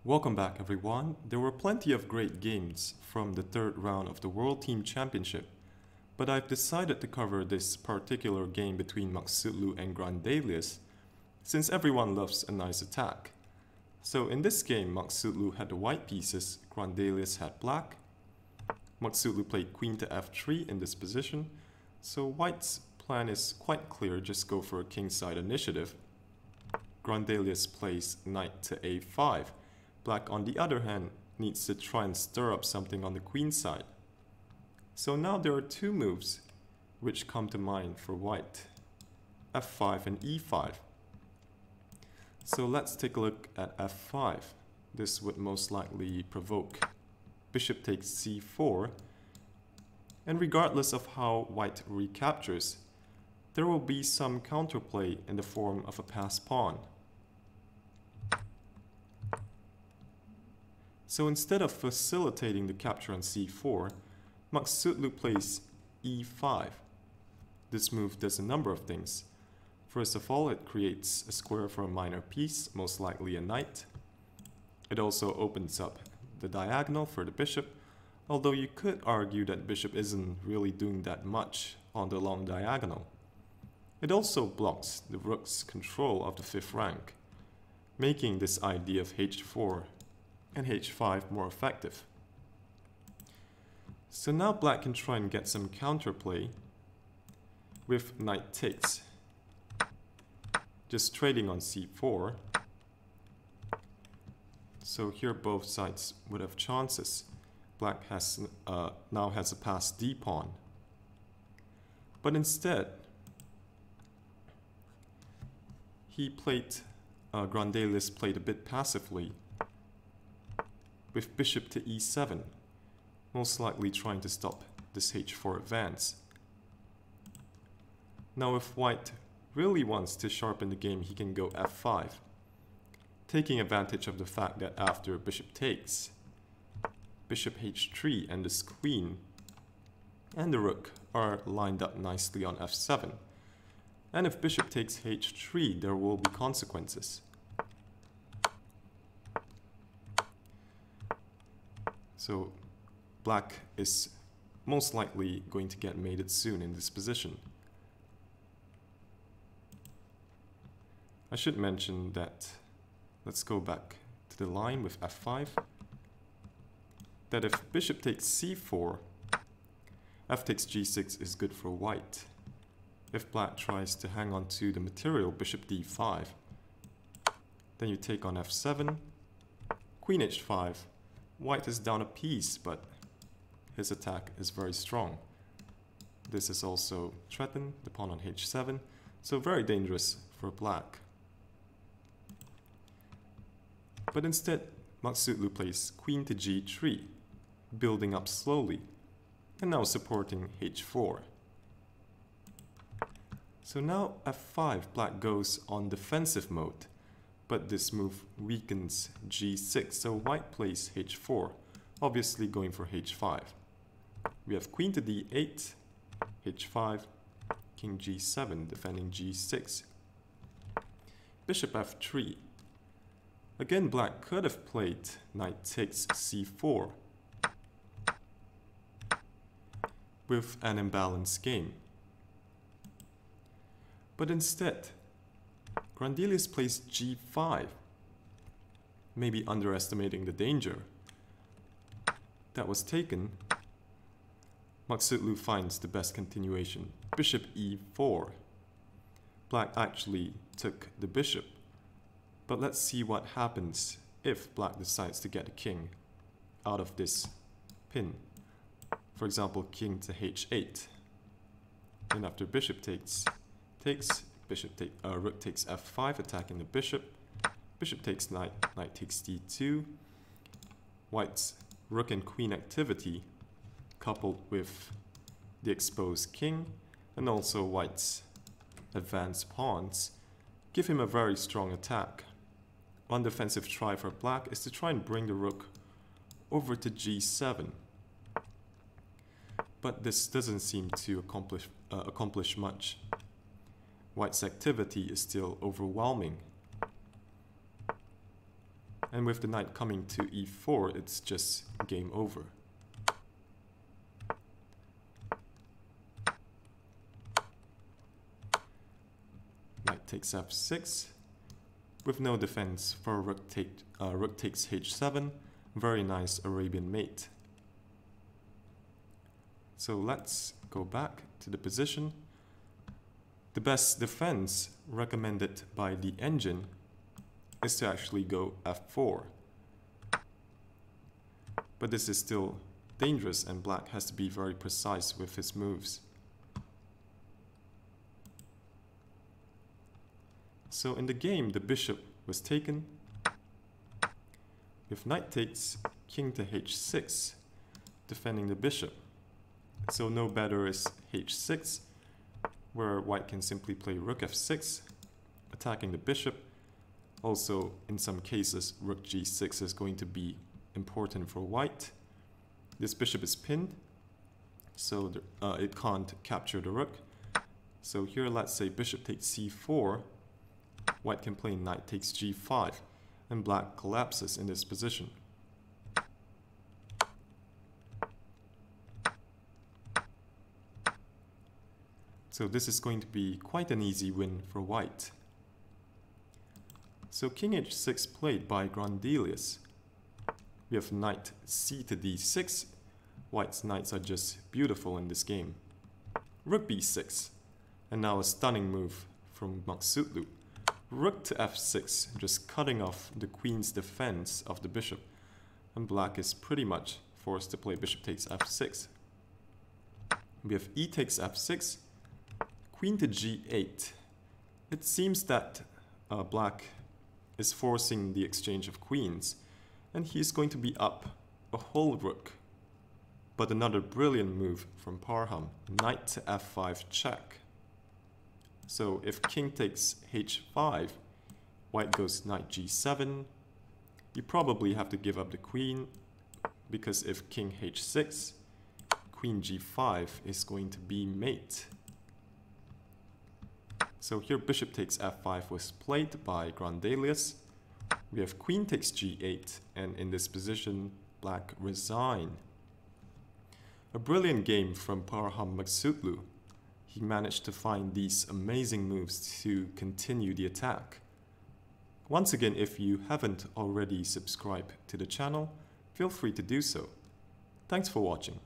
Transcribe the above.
Welcome back everyone. There were plenty of great games from the third round of the World Team Championship, but I've decided to cover this particular game between Maghsoodloo and Grandelius since everyone loves a nice attack. So in this game, Maghsoodloo had the white pieces, Grandelius had black. Maghsoodloo played queen to f3 in this position, so white's plan is quite clear, just go for a kingside initiative. Grandelius plays knight to a5. Black, on the other hand, needs to try and stir up something on the queen side. So now there are two moves which come to mind for white, f5 and e5. So let's take a look at f5. This would most likely provoke bishop takes c4, and regardless of how white recaptures, there will be some counterplay in the form of a passed pawn. So instead of facilitating the capture on c4, Maghsoodloo plays e5. This move does a number of things. First of all, it creates a square for a minor piece, most likely a knight. It also opens up the diagonal for the bishop, although you could argue that bishop isn't really doing that much on the long diagonal. It also blocks the rook's control of the fifth rank, making this idea of h4 and h5 more effective. So now black can try and get some counterplay with knight takes, just trading on c4. So here both sides would have chances. Black has now has a passed d pawn, but instead Grandelius played a bit passively with bishop to e7, most likely trying to stop this h4 advance. Now if white really wants to sharpen the game, he can go f5, taking advantage of the fact that after bishop takes, bishop h3 and this queen and the rook are lined up nicely on f7. And if bishop takes h3, there will be consequences. So black is most likely going to get mated soon in this position. I should mention that, let's go back to the line with f5, that if bishop takes c4, f takes g6 is good for white. If black tries to hang on to the material bishop d5, then you take on f7, queen h5. White is down a piece, but his attack is very strong. This is also threatened, the pawn on h7, so very dangerous for black. But instead, Maghsoodloo plays queen to g3, building up slowly, and now supporting h4. So now f5, black goes on defensive mode, but this move weakens g6, so white plays h4, obviously going for h5. We have queen to d8, h5, king g7, defending g6. Bishop f3. Again, black could have played knight takes c4 with an imbalanced game. But instead, Grandelius plays g5, maybe underestimating the danger that was taken. Maghsoodloo finds the best continuation, bishop e4. Black actually took the bishop, but let's see what happens if black decides to get a king out of this pin. For example, king to h8. Then after bishop takes, rook takes f5, attacking the bishop. Bishop takes knight, knight takes d2. White's rook and queen activity, coupled with the exposed king, and also white's advanced pawns, give him a very strong attack. One defensive try for black is to try and bring the rook over to g7. But this doesn't seem to accomplish much. White's activity is still overwhelming. And with the knight coming to e4, it's just game over. Knight takes f6, with no defense for rook takes h7. Very nice Arabian mate. So let's go back to the position. The best defense recommended by the engine is to actually go f4. But this is still dangerous, and black has to be very precise with his moves. So in the game, the bishop was taken. If knight takes, king to h6, defending the bishop. So no better is h6, where white can simply play rook f6, attacking the bishop. Also, in some cases, rook g6 is going to be important for white. This bishop is pinned, so it can't capture the rook. So here, let's say bishop takes c4, white can play knight takes g5, and black collapses in this position. So this is going to be quite an easy win for white. So king h6 played by Grandelius. We have knight c to d6. White's knights are just beautiful in this game. Rook b6. And now a stunning move from Maghsoodloo. Rook to f6, just cutting off the queen's defense of the bishop. And black is pretty much forced to play bishop takes f6. We have e takes f6. Queen to g8. It seems that black is forcing the exchange of queens, and he is going to be up a whole rook. But another brilliant move from Parham, knight to f5 check. So if king takes h5, white goes knight g7. You probably have to give up the queen, because if king h6, queen g5 is going to be mate. So here bishop takes f5 was played by Grandelius. We have queen takes g8, and in this position, black resign. A brilliant game from Parham Maghsoodloo. He managed to find these amazing moves to continue the attack. Once again, if you haven't already subscribed to the channel, feel free to do so. Thanks for watching.